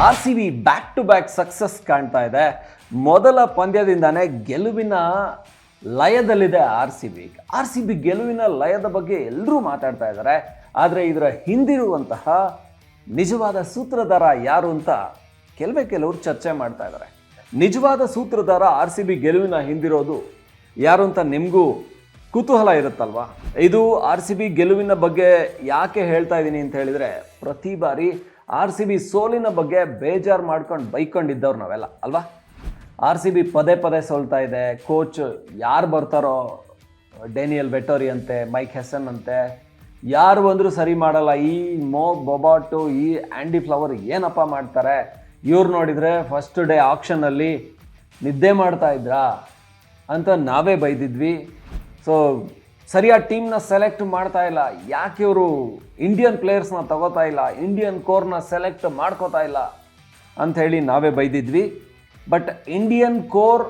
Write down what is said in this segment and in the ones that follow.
R C B back to back success ಕಾಣ್ತಾ ಇದೆ. ಮೊದಲ ಪಂದ್ಯದಿಂದಾನೇ ಗೆಲುವಿನ ಲಯದಲ್ಲಿದೆ ಆರ್ ಸಿ ಬಿ ಗೆಲುವಿನ ಲಯದ ಬಗ್ಗೆ ಎಲ್ಲರೂ ಮಾತಾಡ್ತಾ ಇದ್ದಾರೆ. ಆದರೆ ಇದರ ಹಿಂದಿರುವಂತಹ ನಿಜವಾದ ಸೂತ್ರಧಾರ ಯಾರು ಅಂತ ಕೆಲವರು ಚರ್ಚೆ ಮಾಡ್ತಾ ಇದ್ದಾರೆ. ನಿಜವಾದ ಸೂತ್ರಧಾರ ಆರ್ ಸಿ ಬಿ ಗೆಲುವಿನ ಹಿಂದಿರೋದು ಯಾರು ಅಂತ ನಿಮಗೂ ಕುತೂಹಲ ಇರುತ್ತಲ್ವಾ? ಇದು ಆರ್ ಸಿ ಬಿ ಗೆಲುವಿನ ಬಗ್ಗೆ ಯಾಕೆ ಹೇಳ್ತಾ ಇದ್ದೀನಿ ಅಂತ ಹೇಳಿದರೆ, ಪ್ರತಿ ಬಾರಿ ಆರ್ ಸಿ ಬಿ ಸೋಲಿನ ಬಗ್ಗೆ ಬೇಜಾರು ಮಾಡ್ಕೊಂಡು ಬೈಕೊಂಡಿದ್ದವ್ರು ನಾವೆಲ್ಲ ಅಲ್ವಾ? ಆರ್ ಸಿ ಬಿ ಪದೇ ಪದೇ ಸೋಲ್ತಾ ಇದೆ. ಕೋಚ್ ಯಾರು ಬರ್ತಾರೋ, ಡೇನಿಯಲ್ ವೆಟೋರಿ ಅಂತೆ, ಮೈಕ್ ಹೆಸನ್ ಅಂತೆ, ಯಾರು ಬಂದರೂ ಸರಿ ಮಾಡಲ್ಲ. ಈ ಮೋ ಬೊಬಾಟು, ಈ ಆ್ಯಂಡಿ ಫ್ಲವರ್ ಏನಪ್ಪ ಮಾಡ್ತಾರೆ, ಇವ್ರು ನೋಡಿದರೆ ಫಸ್ಟ್ ಡೇ ಆಕ್ಷನಲ್ಲಿ ನಿದ್ದೆ ಮಾಡ್ತಾ ಇದ್ರಾ ಅಂತ ನಾವೇ ಬೈದಿದ್ವಿ. ಸೊ ಸರಿಯಾದ ಟೀಮ್ನ ಸೆಲೆಕ್ಟ್ ಮಾಡ್ತಾ ಇಲ್ಲ, ಯಾಕೆ ಇವರು ಇಂಡಿಯನ್ ಪ್ಲೇಯರ್ಸ್ನ ತಗೋತಾ ಇಲ್ಲ, ಇಂಡಿಯನ್ ಕೋರ್ನ ಸೆಲೆಕ್ಟ್ ಮಾಡ್ಕೋತಾ ಇಲ್ಲ ಅಂಥೇಳಿ ನಾವೇ ಬೈದಿದ್ವಿ. ಬಟ್ ಇಂಡಿಯನ್ ಕೋರ್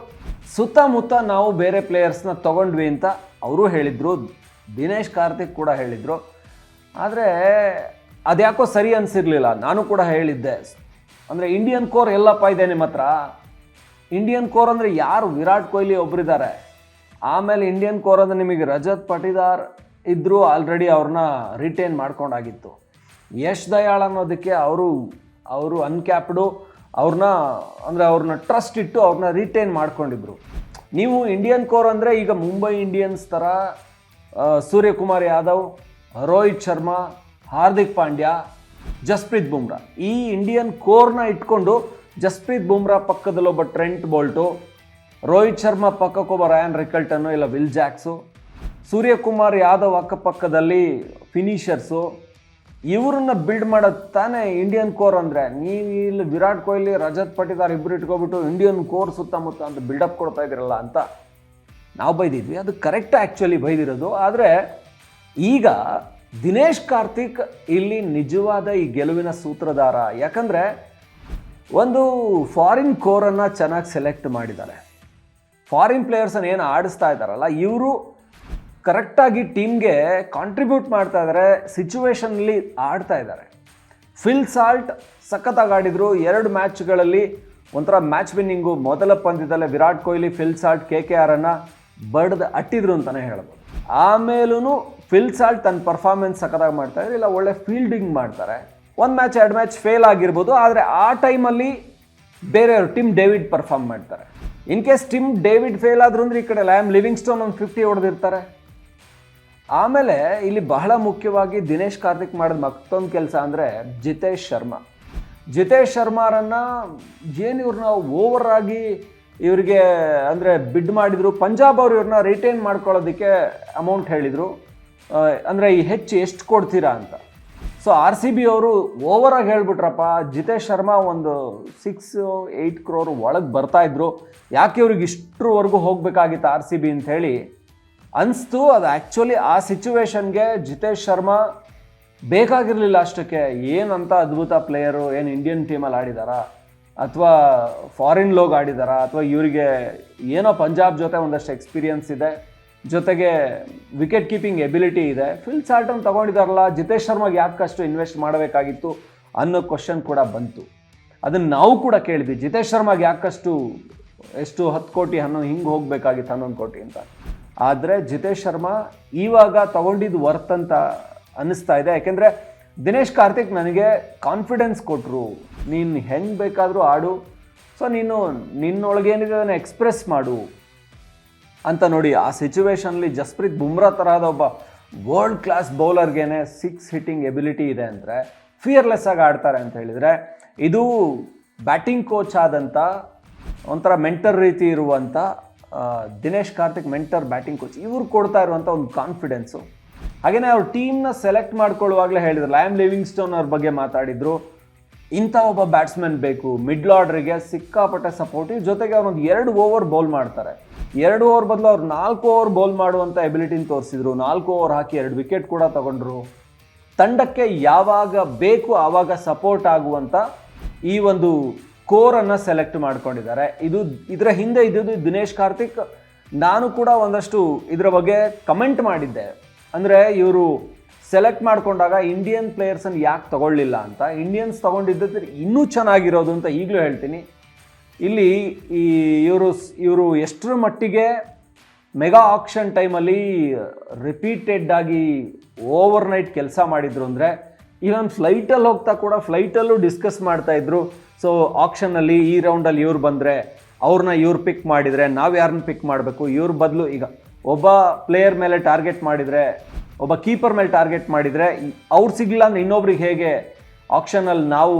ಸುತ್ತಮುತ್ತ ನಾವು ಬೇರೆ ಪ್ಲೇಯರ್ಸ್ನ ತೊಗೊಂಡ್ವಿ ಅಂತ ಅವರು ಹೇಳಿದರು, ದಿನೇಶ್ ಕಾರ್ತಿಕ್ ಕೂಡ ಹೇಳಿದರು. ಆದರೆ ಅದ್ಯಾಕೋ ಸರಿ ಅನಿಸಿರಲಿಲ್ಲ. ನಾನು ಕೂಡ ಹೇಳಿದ್ದೆ, ಅಂದರೆ ಇಂಡಿಯನ್ ಕೋರ್ ಎಲ್ಲಪ್ಪ ಇದೆ ನಿಮ್ಮ ಹತ್ರ. ಇಂಡಿಯನ್ ಕೋರ್ ಅಂದರೆ ಯಾರು? ವಿರಾಟ್ ಕೊಹ್ಲಿ ಒಬ್ಬರಿದ್ದಾರೆ. ಆಮೇಲೆ ಇಂಡಿಯನ್ ಕೋರ್ ಅಂದರೆ ನಿಮಗೆ ರಜತ್ ಪಟಿದಾರ್ ಇದ್ದರು, ಆಲ್ರೆಡಿ ಅವ್ರನ್ನ ರಿಟೈನ್ ಮಾಡ್ಕೊಂಡಾಗಿತ್ತು. ಯಶ್ ದಯಾಳ್ ಅನ್ನೋದಕ್ಕೆ ಅವರು ಅನ್ಕ್ಯಾಪ್ಡು, ಅವ್ರನ್ನ ಟ್ರಸ್ಟ್ ಇಟ್ಟು ಅವ್ರನ್ನ ರಿಟೈನ್ ಮಾಡ್ಕೊಂಡಿದ್ರು. ನೀವು ಇಂಡಿಯನ್ ಕೋರ್ ಅಂದರೆ ಈಗ ಮುಂಬೈ ಇಂಡಿಯನ್ಸ್ ಥರ ಸೂರ್ಯಕುಮಾರ್ ಯಾದವ್, ರೋಹಿತ್ ಶರ್ಮಾ, ಹಾರ್ದಿಕ್ ಪಾಂಡ್ಯ, ಜಸ್ಪ್ರೀತ್ ಬುಮ್ರಾ, ಈ ಇಂಡಿಯನ್ ಕೋರ್ನ ಇಟ್ಕೊಂಡು ಜಸ್ಪ್ರೀತ್ ಬುಮ್ರಾ ಪಕ್ಕದಲ್ಲೊಬ್ಬ ಟ್ರೆಂಟ್ ಬೋಲ್ಟು, ರೋಹಿತ್ ಶರ್ಮಾ ಪಕ್ಕಕ್ಕೊಬ್ಬ ರಯಾನ್ ರಿಕಲ್ಟನ್ನು ಇಲ್ಲ ವಿಲ್ ಜಾಕ್ಸು, ಸೂರ್ಯಕುಮಾರ್ ಯಾದವ್ ಅಕ್ಕಪಕ್ಕದಲ್ಲಿ ಫಿನಿಷರ್ಸು, ಇವ್ರನ್ನ ಬಿಲ್ಡ್ ಮಾಡೋದು ತಾನೇ ಇಂಡಿಯನ್ ಕೋರ್ ಅಂದರೆ. ನೀವು ಇಲ್ಲಿ ವಿರಾಟ್ ಕೊಹ್ಲಿ, ರಜತ್ ಪಟಿದಾರ್ ಇಬ್ಬರು ಇಟ್ಕೊಬಿಟ್ಟು ಇಂಡಿಯನ್ ಕೋರ್ ಸುತ್ತಮುತ್ತ ಅಂತ ಬಿಲ್ಡಪ್ ಕೊಡ್ತಾ ಇದ್ದೀರಲ್ಲ ಅಂತ ನಾವು ಬೈದಿದ್ವಿ. ಅದು ಕರೆಕ್ಟ್ ಆ್ಯಕ್ಚುಲಿ ಬೈದಿರೋದು. ಆದರೆ ಈಗ ದಿನೇಶ್ ಕಾರ್ತಿಕ್ ಇಲ್ಲಿ ನಿಜವಾದ ಈ ಗೆಲುವಿನ ಸೂತ್ರಧಾರ. ಯಾಕಂದರೆ ಒಂದು ಫಾರಿನ್ ಕೋರನ್ನು ಚೆನ್ನಾಗಿ ಸೆಲೆಕ್ಟ್ ಮಾಡಿದ್ದಾರೆ. ಫಾರಿನ್ ಪ್ಲೇಯರ್ಸನ್ನು ಏನು ಆಡಿಸ್ತಾ ಇದ್ದಾರಲ್ಲ, ಇವರು ಕರೆಕ್ಟಾಗಿ ಟೀಮ್ಗೆ ಕಾಂಟ್ರಿಬ್ಯೂಟ್ ಮಾಡ್ತಾ ಇದ್ದಾರೆ, ಸಿಚುವೇಷನಲ್ಲಿ ಆಡ್ತಾ ಇದ್ದಾರೆ. ಫಿಲ್ ಸಾಲ್ಟ್ ಸಖತ್ತಾಗಿ ಆಡಿದರು. 2 ಮ್ಯಾಚ್ಗಳಲ್ಲಿ ಒಂಥರ ಮ್ಯಾಚ್ ವಿನ್ನಿಂಗು. ಮೊದಲ ಪಂದ್ಯದಲ್ಲೇ ವಿರಾಟ್ ಕೊಹ್ಲಿ, ಫಿಲ್ ಸಾಲ್ಟ್, KKRನ್ನು ಬಡ್ದು ಅಟ್ಟಿದ್ರು ಅಂತಲೇ ಹೇಳ್ಬೋದು. ಆಮೇಲೂ ಫಿಲ್ ಸಾಲ್ಟ್ ತನ್ನ ಪರ್ಫಾರ್ಮೆನ್ಸ್ ಸಖತ್ತಾಗಿ ಮಾಡ್ತಾರೆ, ಇಲ್ಲ ಒಳ್ಳೆ ಫೀಲ್ಡಿಂಗ್ ಮಾಡ್ತಾರೆ. 1 ಮ್ಯಾಚ್ 2 ಮ್ಯಾಚ್ ಫೇಲ್ ಆಗಿರ್ಬೋದು, ಆದರೆ ಆ ಟೈಮಲ್ಲಿ ಬೇರೆಯವರು ಟಿಮ್ ಡೇವಿಡ್ ಪರ್ಫಾರ್ಮ್ ಮಾಡ್ತಾರೆ. In case Tim David fail ಆದ್ರು ಅಂದರೆ ಈ ಕಡೆ ಲ್ಯಾಮ್ ಲಿವಿಂಗ್ಸ್ಟೋನ್ ಒಂದು 50 ಹೊಡೆದಿರ್ತಾರೆ. ಆಮೇಲೆ ಇಲ್ಲಿ ಬಹಳ ಮುಖ್ಯವಾಗಿ ದಿನೇಶ್ ಕಾರ್ತಿಕ್ ಮಾಡಿದ ಮತ್ತೊಂದು ಕೆಲಸ ಅಂದರೆ ಜಿತೇಶ್ ಶರ್ಮಾರನ್ನು ಏನು ಇವ್ರನ್ನ ಓವರ್ ಆಗಿ ಇವರಿಗೆ ಅಂದರೆ ಬಿಡ್ ಮಾಡಿದರು. ಪಂಜಾಬ್ ಅವರು ಇವ್ರನ್ನ ರಿಟೈನ್ ಮಾಡ್ಕೊಳ್ಳೋದಕ್ಕೆ ಅಮೌಂಟ್ ಹೇಳಿದರು, ಅಂದರೆ ಈ ಹೆಚ್ಚು ಎಷ್ಟು ಕೊಡ್ತೀರಾ ಅಂತ. ಸೊ ಆರ್ ಸಿ ಬಿ ಅವರು ಓವರಾಗಿ ಹೇಳ್ಬಿಟ್ರಪ್ಪ, ಜಿತೇಶ್ ಶರ್ಮಾ ಒಂದು 6-8 crore ಒಳಗೆ ಬರ್ತಾಯಿದ್ರು, ಯಾಕೆ ಇವ್ರಿಗೆ ಇಷ್ಟರವರೆಗೂ ಹೋಗಬೇಕಾಗಿತ್ತು ಆರ್ ಸಿ ಬಿ ಅಂಥೇಳಿ ಅನಿಸ್ತು. ಅದು ಆ್ಯಕ್ಚುಲಿ ಆ ಸಿಚುವೇಶನ್ಗೆ ಜಿತೇಶ್ ಶರ್ಮಾ ಬೇಕಾಗಿರಲಿಲ್ಲ ಅಷ್ಟಕ್ಕೆ. ಏನಂತ ಅದ್ಭುತ ಪ್ಲೇಯರು, ಏನು ಇಂಡಿಯನ್ ಟೀಮಲ್ಲಿ ಆಡಿದಾರಾ ಅಥವಾ ಫಾರಿನ್ ಲೋಗ್ ಆಡಿದಾರಾ, ಅಥವಾ ಇವರಿಗೆ ಏನೋ ಪಂಜಾಬ್ ಜೊತೆ ಒಂದಷ್ಟು ಎಕ್ಸ್ಪೀರಿಯನ್ಸ್ ಇದೆ, ಜೊತೆಗೆ ವಿಕೆಟ್ ಕೀಪಿಂಗ್ ಎಬಿಲಿಟಿ ಇದೆ. ಫಿಲ್ ಸಾಲ್ಟನ್ನು ತೊಗೊಂಡಿದ್ದಾರಲ್ಲ, ಜಿತೇಶ್ ಶರ್ಮಾಗೆ ಯಾಕಷ್ಟು ಇನ್ವೆಸ್ಟ್ ಮಾಡಬೇಕಾಗಿತ್ತು ಅನ್ನೋ ಕ್ವಶನ್ ಕೂಡ ಬಂತು. ಅದನ್ನು ನಾವು ಕೂಡ ಕೇಳಿದ್ವಿ, ಜಿತೇಶ್ ಶರ್ಮಾಗೆ ಯಾಕಷ್ಟು ಎಷ್ಟು 10 ಕೋಟಿ ಹಿಂಗೆ ಹೋಗಬೇಕಾಗಿತ್ತು 11 ಕೋಟಿ ಅಂತ. ಆದರೆ ಜಿತೇಶ್ ಶರ್ಮಾ ಇವಾಗ ತೊಗೊಂಡಿದ್ದು ವರ್ತ್ ಅಂತ ಅನ್ನಿಸ್ತಾ ಇದೆ. ಯಾಕೆಂದರೆ ದಿನೇಶ್ ಕಾರ್ತಿಕ್ ನನಗೆ ಕಾನ್ಫಿಡೆನ್ಸ್ ಕೊಟ್ಟರು, ನೀನು ಹೆಂಗೆ ಬೇಕಾದರೂ ಆಡು, ಸೊ ನೀನು ನಿನ್ನೊಳಗೇನಿದೆ ಅದನ್ನು ಎಕ್ಸ್ಪ್ರೆಸ್ ಮಾಡು ಅಂತ. ನೋಡಿ, ಆ ಸಿಚುವೇಷನಲ್ಲಿ ಜಸ್ಪ್ರೀತ್ ಬುಮ್ರಾ ತರಹದ ಒಬ್ಬ ವರ್ಲ್ಡ್ ಕ್ಲಾಸ್ ಬೌಲರ್ಗೇನೆ 6 ಹಿಟ್ಟಿಂಗ್ ಎಬಿಲಿಟಿ ಇದೆ ಅಂದರೆ ಫಿಯರ್ಲೆಸ್ ಆಗಿ ಆಡ್ತಾರೆ ಅಂತ ಹೇಳಿದರೆ, ಇದು ಬ್ಯಾಟಿಂಗ್ ಕೋಚ್ ಆದಂಥ ಒಂಥರ ಮೆಂಟರ್ ರೀತಿ ಇರುವಂಥ Dinesh Karthik, mentor batting coach, ಇವ್ರು ಕೊಡ್ತಾ ಇರುವಂಥ ಒಂದು ಕಾನ್ಫಿಡೆನ್ಸು. ಹಾಗೆಯೇ ಅವ್ರ ಟೀಮ್ನ ಸೆಲೆಕ್ಟ್ ಮಾಡ್ಕೊಳ್ಳುವಾಗಲೇ ಹೇಳಿದ್ರು, ಲ್ಯಾಮ್ ಲಿವಿಂಗ್ಸ್ಟೋನ್ ಅವ್ರ ಬಗ್ಗೆ ಮಾತಾಡಿದರು, ಇಂಥ ಒಬ್ಬ ಬ್ಯಾಟ್ಸ್ಮನ್ ಬೇಕು, ಮಿಡ್ಲ್ ಆರ್ಡ್ರಿಗೆ ಸಿಕ್ಕಾಪಟ್ಟೆ ಸಪೋರ್ಟಿವ್, ಜೊತೆಗೆ ಅವ್ರೊಂದು 2 ಓವರ್ ಬೌಲ್ ಮಾಡ್ತಾರೆ. 2 ಓವರ್ ಬದಲು ಅವ್ರು 4 ಓವರ್ ಬೌಲ್ ಮಾಡುವಂಥ ಎಬಿಲಿಟಿನ ತೋರಿಸಿದ್ರು. 4 ಓವರ್ ಹಾಕಿ 2 ವಿಕೆಟ್ ಕೂಡ ತಗೊಂಡ್ರು. ತಂಡಕ್ಕೆ ಯಾವಾಗ ಬೇಕು ಆವಾಗ ಸಪೋರ್ಟ್ ಆಗುವಂಥ ಈ ಒಂದು ಕೋರನ್ನು ಸೆಲೆಕ್ಟ್ ಮಾಡ್ಕೊಂಡಿದ್ದಾರೆ. ಇದರ ಹಿಂದೆ ಇದ್ದಿದ್ದು ದಿನೇಶ್ ಕಾರ್ತಿಕ್. ನಾನು ಕೂಡ ಒಂದಷ್ಟು ಇದರ ಬಗ್ಗೆ ಕಮೆಂಟ್ ಮಾಡಿದ್ದೆ. ಅಂದರೆ ಇವರು ಸೆಲೆಕ್ಟ್ ಮಾಡ್ಕೊಂಡಾಗ ಇಂಡಿಯನ್ ಪ್ಲೇಯರ್ಸನ್ನು ಯಾಕೆ ತಗೊಳ್ಳಿಲ್ಲ ಅಂತ, ಇಂಡಿಯನ್ಸ್ ತೊಗೊಂಡಿದ್ದರೆ ಇನ್ನೂ ಚೆನ್ನಾಗಿರೋದು ಅಂತ ಈಗಲೂ ಹೇಳ್ತೀನಿ. ಇಲ್ಲಿ ಇವರು ಎಷ್ಟರ ಮಟ್ಟಿಗೆ ಮೆಗಾ ಆಕ್ಷನ್ ಟೈಮಲ್ಲಿ ರಿಪೀಟೆಡ್ ಆಗಿ ಓವರ್ ನೈಟ್ ಕೆಲಸ ಮಾಡಿದ್ರು ಅಂದರೆ, ಇವನ್ ಫ್ಲೈಟಲ್ಲಿ ಹೋಗ್ತಾ ಕೂಡ ಫ್ಲೈಟಲ್ಲೂ ಡಿಸ್ಕಸ್ ಮಾಡ್ತಾಯಿದ್ರು. ಸೊ ಆಕ್ಷನಲ್ಲಿ ಈ ರೌಂಡಲ್ಲಿ ಇವ್ರು ಬಂದರೆ ಅವ್ರನ್ನ ಇವ್ರು ಪಿಕ್ ಮಾಡಿದರೆ ನಾವು ಯಾರನ್ನ ಪಿಕ್ ಮಾಡಬೇಕು, ಇವ್ರ ಬದಲು ಈಗ ಒಬ್ಬ ಪ್ಲೇಯರ್ ಮೇಲೆ ಟಾರ್ಗೆಟ್ ಮಾಡಿದರೆ, ಒಬ್ಬ ಕೀಪರ್ ಮೇಲೆ ಟಾರ್ಗೆಟ್ ಮಾಡಿದರೆ ಅವ್ರು ಸಿಗಲಿಲ್ಲ ಅಂದರೆ ಇನ್ನೊಬ್ರಿಗೆ ಹೇಗೆ ಆಕ್ಷನಲ್ಲಿ ನಾವು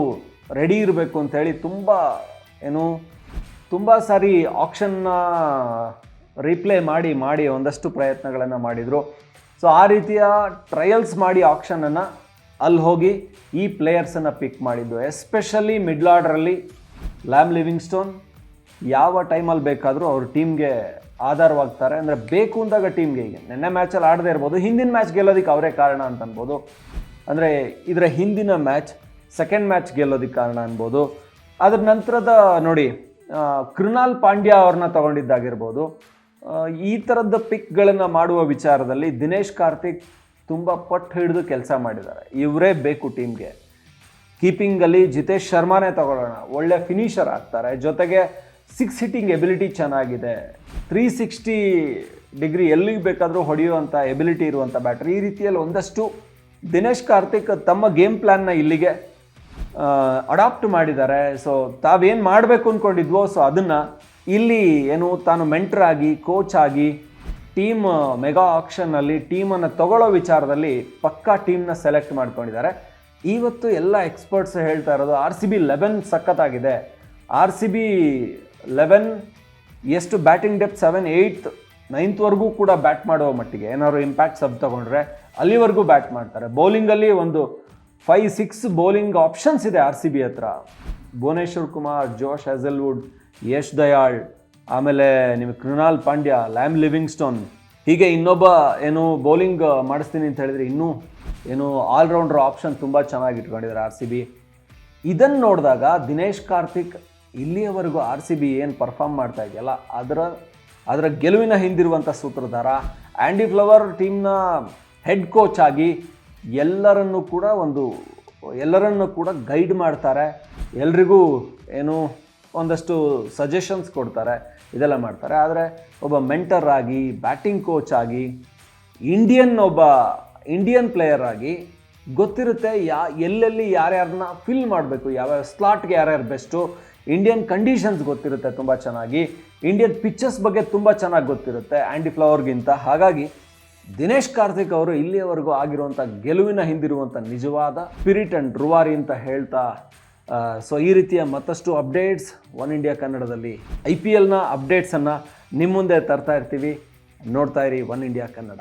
ರೆಡಿ ಇರಬೇಕು ಅಂಥೇಳಿ ತುಂಬ ಸಾರಿ ಆಕ್ಷನ್ನ ರೀಪ್ಲೇ ಮಾಡಿ ಒಂದಷ್ಟು ಪ್ರಯತ್ನಗಳನ್ನು ಮಾಡಿದರು. ಸೊ ಆ ರೀತಿಯ ಟ್ರಯಲ್ಸ್ ಮಾಡಿ ಆಕ್ಷನನ್ನು ಅಲ್ಲಿ ಹೋಗಿ ಈ ಪ್ಲೇಯರ್ಸನ್ನು ಪಿಕ್ ಮಾಡಿದ್ದು. ಎಸ್ಪೆಷಲಿ ಮಿಡ್ಲ್ ಆರ್ಡ್ರಲ್ಲಿ ಲ್ಯಾಮ್ ಲಿವಿಂಗ್ಸ್ಟೋನ್ ಯಾವ ಟೈಮಲ್ಲಿ ಬೇಕಾದರೂ ಅವ್ರ ಟೀಮ್ಗೆ ಆಧಾರವಾಗ್ತಾರೆ. ಅಂದರೆ ಬೇಕು ಅಂದಾಗ ಟೀಮ್ಗೆ, ಈಗ ನೆನ್ನೆ ಮ್ಯಾಚಲ್ಲಿ ಆಡದೇ ಇರ್ಬೋದು, ಹಿಂದಿನ ಮ್ಯಾಚ್ ಗೆಲ್ಲೋದಕ್ಕೆ ಅವರೇ ಕಾರಣ ಅಂತ ಅನ್ಬೋದು. ಅಂದರೆ ಇದರ ಹಿಂದಿನ ಮ್ಯಾಚ್, ಸೆಕೆಂಡ್ ಮ್ಯಾಚ್ ಗೆಲ್ಲೋದಕ್ಕೆ ಕಾರಣ ಅನ್ಬೋದು. ಅದ್ರ ನಂತರದ ನೋಡಿ, ಕೃಣಾಲ್ ಪಾಂಡ್ಯ ಅವ್ರನ್ನ ತೊಗೊಂಡಿದ್ದಾಗಿರ್ಬೋದು. ಈ ಥರದ ಪಿಕ್ಗಳನ್ನು ಮಾಡುವ ವಿಚಾರದಲ್ಲಿ ದಿನೇಶ್ ಕಾರ್ತಿಕ್ ತುಂಬ ಪಟ್ಟು ಹಿಡಿದು ಕೆಲಸ ಮಾಡಿದ್ದಾರೆ. ಇವರೇ ಬೇಕು ಟೀಮ್ಗೆ. ಕೀಪಿಂಗಲ್ಲಿ ಜಿತೇಶ್ ಶರ್ಮಾನೇ ತಗೊಳ್ಳೋಣ, ಒಳ್ಳೆ ಫಿನಿಷರ್ ಆಗ್ತಾರೆ, ಜೊತೆಗೆ 6 ಹಿಟ್ಟಿಂಗ್ ಎಬಿಲಿಟಿ ಚೆನ್ನಾಗಿದೆ, 360 ಡಿಗ್ರಿ ಎಲ್ಲಿಗೆ ಬೇಕಾದರೂ ಹೊಡೆಯುವಂಥ ಎಬಿಲಿಟಿ ಇರುವಂಥ ಬ್ಯಾಟರ್. ಈ ರೀತಿಯಲ್ಲಿ ಒಂದಷ್ಟು ದಿನೇಶ್ ಕಾರ್ತಿಕ್ ತಮ್ಮ ಗೇಮ್ ಪ್ಲ್ಯಾನ್ನ ಇಲ್ಲಿಗೆ ಅಡಾಪ್ಟ್ ಮಾಡಿದ್ದಾರೆ. ಸೊ ತಾವೇನು ಮಾಡಬೇಕು ಅಂದ್ಕೊಂಡಿದ್ವೋ ಸೊ ಅದನ್ನು ಇಲ್ಲಿ ತಾನು ಮೆಂಟರ್ ಆಗಿ, ಕೋಚ್ ಆಗಿ, ಟೀಮ್ ಮೆಗಾ ಆಕ್ಷನ್ನಲ್ಲಿ ಟೀಮನ್ನು ತಗೊಳ್ಳೋ ವಿಚಾರದಲ್ಲಿ ಪಕ್ಕಾ ಟೀಮ್ನ ಸೆಲೆಕ್ಟ್ ಮಾಡ್ಕೊಂಡಿದ್ದಾರೆ. ಇವತ್ತು ಎಲ್ಲ ಎಕ್ಸ್ಪರ್ಟ್ಸ್ ಹೇಳ್ತಾ ಇರೋದು RCB 11 ಸಖತ್ತಾಗಿದೆ. RCB 11 ಎಷ್ಟು ಬ್ಯಾಟಿಂಗ್ ಡೆಪ್ತ್ 7, 8, 9th ಕೂಡ ಬ್ಯಾಟ್ ಮಾಡುವ ಮಟ್ಟಿಗೆ ಏನಾದ್ರು ಇಂಪ್ಯಾಕ್ಟ್ ಸಬ್ ತಗೊಂಡ್ರೆ ಅಲ್ಲಿವರೆಗೂ ಬ್ಯಾಟ್ ಮಾಡ್ತಾರೆ. ಬೌಲಿಂಗಲ್ಲಿ ಒಂದು 5-6 ಬೌಲಿಂಗ್ ಆಪ್ಷನ್ಸ್ ಇದೆ RCB ಹತ್ರ. ಭುವನೇಶ್ವರ್ ಕುಮಾರ್, ಜೋಶ್ ಹ್ಯಾಸಲ್ವುಡ್, ಯಶ್ ದಯಾಳ್, ಆಮೇಲೆ ನಿಮಗೆ ಕೃಣಾಲ್ ಪಾಂಡ್ಯ, ಲ್ಯಾಮ್ ಲಿವಿಂಗ್ಸ್ಟೋನ್, ಹೀಗೆ ಇನ್ನೊಬ್ಬ ಬೌಲಿಂಗ್ ಮಾಡಿಸ್ತೀನಿ ಅಂತ ಹೇಳಿದರೆ ಇನ್ನೂ ಆಲ್ರೌಂಡರ್ ಆಪ್ಷನ್ ತುಂಬ ಚೆನ್ನಾಗಿ ಇಟ್ಕೊಂಡಿದ್ದಾರೆ RCB. ಇದನ್ನು ನೋಡಿದಾಗ ದಿನೇಶ್ ಕಾರ್ತಿಕ್ ಇಲ್ಲಿಯವರೆಗೂ RCB ಏನು ಪರ್ಫಾರ್ಮ್ ಮಾಡ್ತಾ ಇದೆಯಲ್ಲ ಅದರ ಗೆಲುವಿನ ಹಿಂದಿರುವಂಥ ಸೂತ್ರಧಾರ. ಆ್ಯಂಡಿ ಫ್ಲವರ್ ಟೀಮ್ನ ಹೆಡ್ ಕೋಚ್ ಆಗಿ ಎಲ್ಲರನ್ನೂ ಕೂಡ ಗೈಡ್ ಮಾಡ್ತಾರೆ, ಎಲ್ರಿಗೂ ಒಂದಷ್ಟು ಸಜೆಷನ್ಸ್ ಕೊಡ್ತಾರೆ, ಇದೆಲ್ಲ ಮಾಡ್ತಾರೆ. ಆದರೆ ಒಬ್ಬ ಮೆಂಟರ್ ಆಗಿ, ಬ್ಯಾಟಿಂಗ್ ಕೋಚ್ ಆಗಿ, ಇಂಡಿಯನ್ ಪ್ಲೇಯರ್ ಆಗಿ ಗೊತ್ತಿರುತ್ತೆ ಎಲ್ಲೆಲ್ಲಿ ಯಾರ್ಯಾರನ್ನ ಫಿಲ್ ಮಾಡಬೇಕು, ಯಾವ್ಯಾವ ಸ್ಲಾಟ್ಗೆ ಯಾರ್ಯಾರು ಬೆಸ್ಟು, ಇಂಡಿಯನ್ ಕಂಡೀಷನ್ಸ್ ಗೊತ್ತಿರುತ್ತೆ ತುಂಬ ಚೆನ್ನಾಗಿ, ಇಂಡಿಯನ್ ಪಿಚ್ಚಸ್ ಬಗ್ಗೆ ತುಂಬ ಚೆನ್ನಾಗಿ ಗೊತ್ತಿರುತ್ತೆ ಆ್ಯಂಡಿ ಫ್ಲವರ್ಗಿಂತ. ಹಾಗಾಗಿ ದಿನೇಶ್ ಕಾರ್ತಿಕ್ ಅವರು ಇಲ್ಲಿಯವರೆಗೂ ಆಗಿರುವಂಥ ಗೆಲುವಿನ ಹಿಂದಿರುವಂಥ ನಿಜವಾದ ಸ್ಪಿರಿಟ್ ಆ್ಯಂಡ್ ರೂವಾರಿ ಅಂತ ಹೇಳ್ತಾ, ಸೊ ಈ ರೀತಿಯ ಮತ್ತಷ್ಟು ಅಪ್ಡೇಟ್ಸ್ ಒನ್ ಇಂಡಿಯಾ ಕನ್ನಡದಲ್ಲಿ IPLನ ಅಪ್ಡೇಟ್ಸನ್ನು ನಿಮ್ಮ ಮುಂದೆ ತರ್ತಾ ಇರ್ತೀವಿ. ನೋಡ್ತಾ ಇರಿ ಒನ್ ಇಂಡಿಯಾ ಕನ್ನಡ.